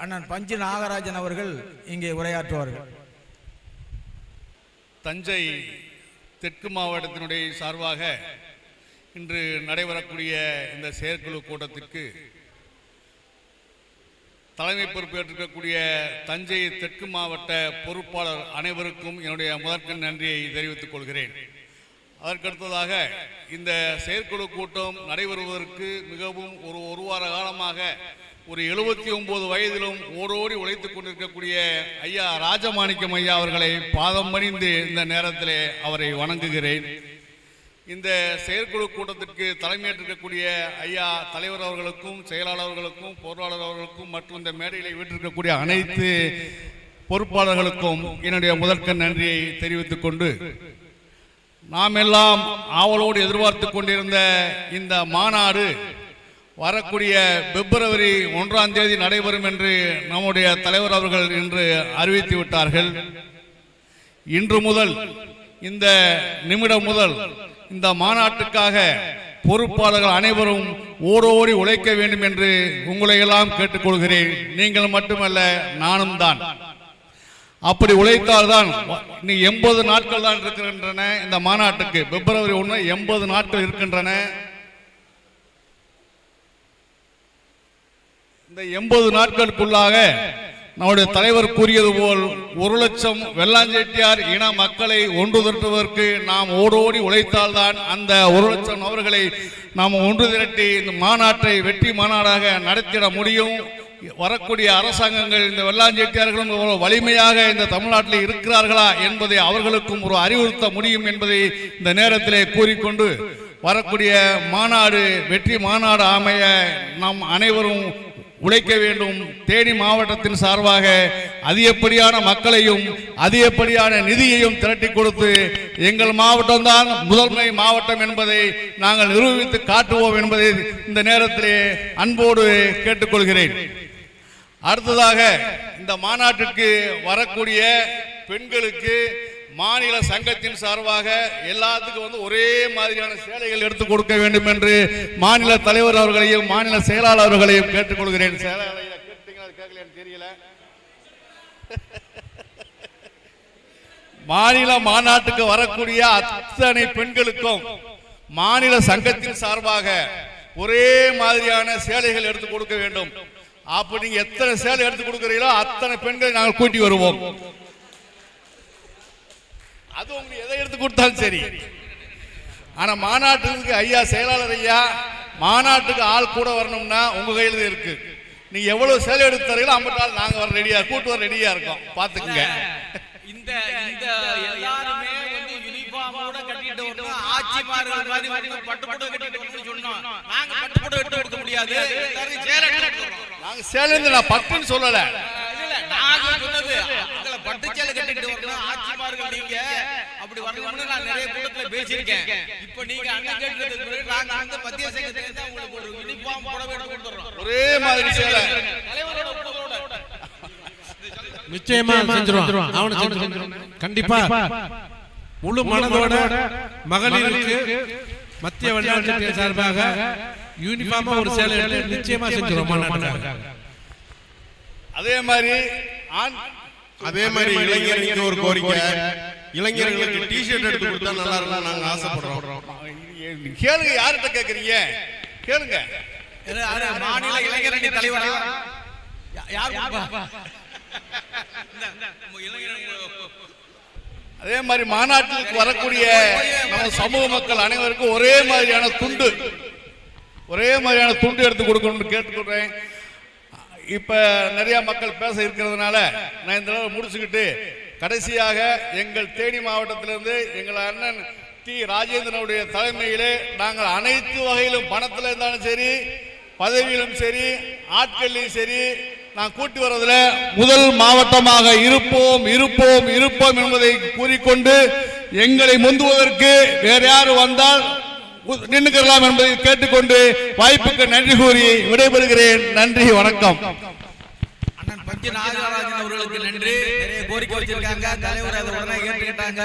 அண்ணன் பஞ்சு நாகராஜன் அவர்கள் இங்கே உரையாற்றுவார்கள். தஞ்சை தெற்கு மாவட்டத்தினுடைய சார்பாக இன்று நடைபெறக்கூடிய இந்த செயற்குழு கூட்டத்திற்கு தலைமை பொறுப்பேற்றிருக்கக்கூடிய தஞ்சை தெற்கு மாவட்ட பொறுப்பாளர் அனைவருக்கும் என்னுடைய முதற்கண் நன்றியை தெரிவித்துக் கொள்கிறேன். அதற்கடுத்ததாக இந்த செயற்குழு கூட்டம் நடைபெறுவதற்கு மிகவும் ஒரு வார காலமாக ஒரு 79 வயதிலும் ஓடோடி உழைத்துக் கொண்டிருக்கக்கூடிய ஐயா ராஜமாணிக்கம் ஐயா அவர்களை பாதம் பணிந்து இந்த நேரத்திலே அவரை வணங்குகிறேன். இந்த செயற்குழு கூட்டத்திற்கு தலைமையேற்றிருக்கக்கூடிய ஐயா தலைவர் அவர்களுக்கும் செயலாளர்களுக்கும் பொருளாளர் அவர்களுக்கும் மற்றும் இந்த மேடையில் வீட்டிருக்கக்கூடிய அனைத்து பொறுப்பாளர்களுக்கும் என்னுடைய முதற்கண் நன்றியை தெரிவித்துக் கொண்டு, நாம் எல்லாம் ஆவலோடு எதிர்பார்த்து கொண்டிருந்த இந்த மாநாடு வரக்கூடிய பிப்ரவரி 1ஆம் தேதி நடைபெறும் என்று நம்முடைய தலைவர் அவர்கள் இன்று அறிவித்து விட்டார்கள். இன்று முதல் இந்த நிமிடம் முதல் இந்த மாநாட்டுக்காக பொறுப்பாளர்கள் அனைவரும் ஓடோடி உழைக்க வேண்டும் என்று உங்களை எல்லாம் கேட்டுக்கொள்கிறேன். நீங்கள் மட்டுமல்ல, நானும் தான். அப்படி உழைத்தால்தான், இன்னும் 80 நாட்கள் தான் இருக்கின்றன இந்த மாநாட்டுக்கு. பிப்ரவரி 1 80 நாட்கள் இருக்கின்றன. இந்த 80 நாட்களுக்குள்ளாக நம்முடைய தலைவர் கூறியது போல் 1 லட்சம் வெள்ளாஞ்செட்டியார் இன மக்களை ஒன்று திரட்டுவதற்கு நாம் ஓடோடி உழைத்தால்தான் அந்த 1 லட்சம் நபர்களை நாம் ஒன்று திரட்டி இந்த மாநாட்டை வெற்றி மாநாடாக நடத்திட முடியும். வரக்கூடிய அரசாங்கங்கள் இந்த வெள்ளாஞ்செட்டியார்களும் வலிமையாக இந்த தமிழ்நாட்டில் இருக்கிறார்களா என்பதை அவர்களுக்கும் ஒரு அறிவுறுத்த முடியும் என்பதை இந்த நேரத்திலே கூறிக்கொண்டு, வரக்கூடிய மாநாடு வெற்றி மாநாடு அமைய நாம் அனைவரும் உழைக்க வேண்டும். தேனி மாவட்டத்தின் சார்பாக அதிகப்படியான மக்களையும் அதிகப்படியான நிதியையும் திரட்டி கொடுத்து எங்கள் மாவட்டம்தான் முதன்மை மாவட்டம் என்பதை நாங்கள் நிரூபித்து காட்டுவோம் என்பதை இந்த நேரத்திலே அன்போடு கேட்டுக்கொள்கிறேன். அடுத்ததாக, இந்த மாநாட்டிற்கு வரக்கூடிய பெண்களுக்கு மாநில சங்கத்தின் சார்பாக எல்லாத்துக்கும் ஒரே மாதிரியான சேலைகள் எடுத்துக் கொடுக்க வேண்டும் என்று மாநில தலைவர் அவர்களையும் மாநில செயலாளர்களையும் கேட்டுக்கொள்கிறேன். தெரியல, மாநில மாநாட்டுக்கு வரக்கூடிய அத்தனை பெண்களுக்கும் மாநில சங்கத்தின் சார்பாக ஒரே மாதிரியான சேலைகள் எடுத்துக் கொடுக்க வேண்டும். அப்படி நீங்க எத்தனை சேலை எடுத்துக் கொடுக்கிறீங்களோ அத்தனை பெண்களை நாங்கள் கூட்டி வருவோம். அது உங்களுக்கு எதை எடுத்து கொடுத்தாலும் சரி. ஆனா மாநாட்டுக்கு ஐயா செயலாளர் ஐயா, மாநாட்டுக்கு ஆள் கூட வரணும்னா உங்க கையில இருக்கு. நீங்க எவ்வளவு சேலை எடுத்து தரீங்களோ அம்பட்டால் நாங்க வர ரெடியா, கூட்டு வர ரெடியா இருக்கோம். பாத்துக்குங்க. இந்த எல்லாருமே யூனிஃபார்மோட கட்டிட்டு வரணும். ஆட்சிமார்கள் மாதிரி பட்டு புடவை கட்டிட்டு வரணும்னு சொன்னோம். நாங்க பட்டு புடவை எடுக்க முடியாது. சேலை நாங்க சேலை நான் பட்டுன்னு சொல்லல. நாங்க சொன்னது உங்களை பட்டு சேலை கட்டிட்டு வரணும். ஆட்சிமார்கள் நீங்க அப்படி வரணும்னு நான் நிறைய கூட்டத்துல பேசியிருக்கேன். இப்போ நீங்க அண்ணன் கேட்டதுக்கு நாங்க அந்த மத்திய சங்கத்துல தான் உங்களுக்கு ஒரு யூனிஃபார்ம் புடவை எடுத்து கொடுத்துறோம். ஒரே மாதிரி சேலை தலைவரோட உங்களோட நிச்சயமா செஞ்சிருவோம். அவன செஞ்சிருவோம் கண்டிப்பா. முழு மனதோட மகளிருக்கு மத்திய வெள்ளாஞ்செட்டியார் சார்பாக யூனிஃபார்மா ஒரு சேலை எடுத்து நிச்சயமா செஞ்சிருவோம் மாநாட்டுக்காக. அதே மாதிரி இளைஞர்களுக்கு ஒரு கோரிக்கை, இளைஞர்களுக்கு டி-ஷர்ட் எடுத்து கொடுத்தா நல்லா இருக்கும் நாங்க ஆசைப்படுறோம். கேளுங்க, யார்கிட்ட கேக்குறீங்க கேளுங்க. மாநில இளைஞரணி தலைவர் அதே மாதிரி மாநாட்டிற்கு வரக்கூடிய நம்ம சமூக மக்கள் அனைவருக்கும் ஒரே மாதிரியான துண்டு எடுத்து கொடுக்கணும்னு கேட்டுக்கொள்றேன். இப்ப நிறைய மக்கள் பேச இருக்கிறதுனால நான் இந்த தடவை முடிச்சுக்கிட்டு, கடைசியாக எங்கள் தேனி மாவட்டத்திலிருந்து எங்கள் அண்ணன் டி ராஜேந்திரனுடைய தலைமையிலே நாங்கள் அனைத்து வகையிலும், பணத்தில் இருந்தாலும் சரி, பதவியிலும் சரி, ஆட்களிலும் சரி, நான் கூட்டி வருவதில் முதல் மாவட்டமாக இருப்போம் இருப்போம் இருப்போம் என்பதை கூறிக்கொண்டு, எங்களை முந்துவதற்கு வேற யாரு வந்தால் நின்றுக்கலாம் என்பதை கேட்டுக்கொண்டு வாய்ப்புக்கு நன்றி கூறி விடைபெறுகிறேன். நன்றி, வணக்கம். அண்ணன் பஞ்சு நாகராஜன் அவர்களுக்கு நன்றி. நிறைய கோரிக்கை வச்சிருக்காங்க, தலைவர் அதை உடனே ஏற்றுக்கிட்டாங்க.